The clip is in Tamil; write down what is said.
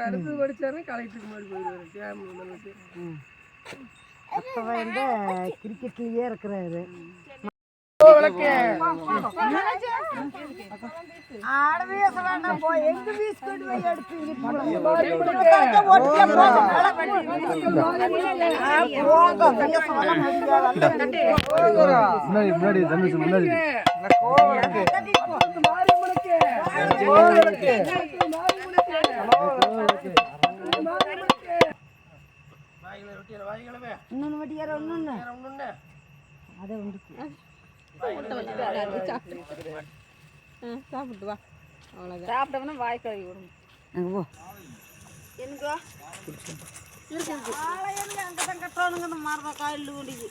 அடுத்து படிச்சாருன்னா கலெக்டருக்கு மாதிரி போயிடுவாரு. அப்போ வந்து கிரிக்கெட்லேயே இருக்கிறாரு. இன்னொன்று வட்டியார ஒன்று அதை உண்டு சாப்பிட்டு வா. அவ்வளோதான் சாப்பிட்டோம்னா வாய் கழுவி விடும். அங்கே போ எனக்கு அங்கே தான் கட்டுறானுங்க. மாறுதா காயில் ஓடிது.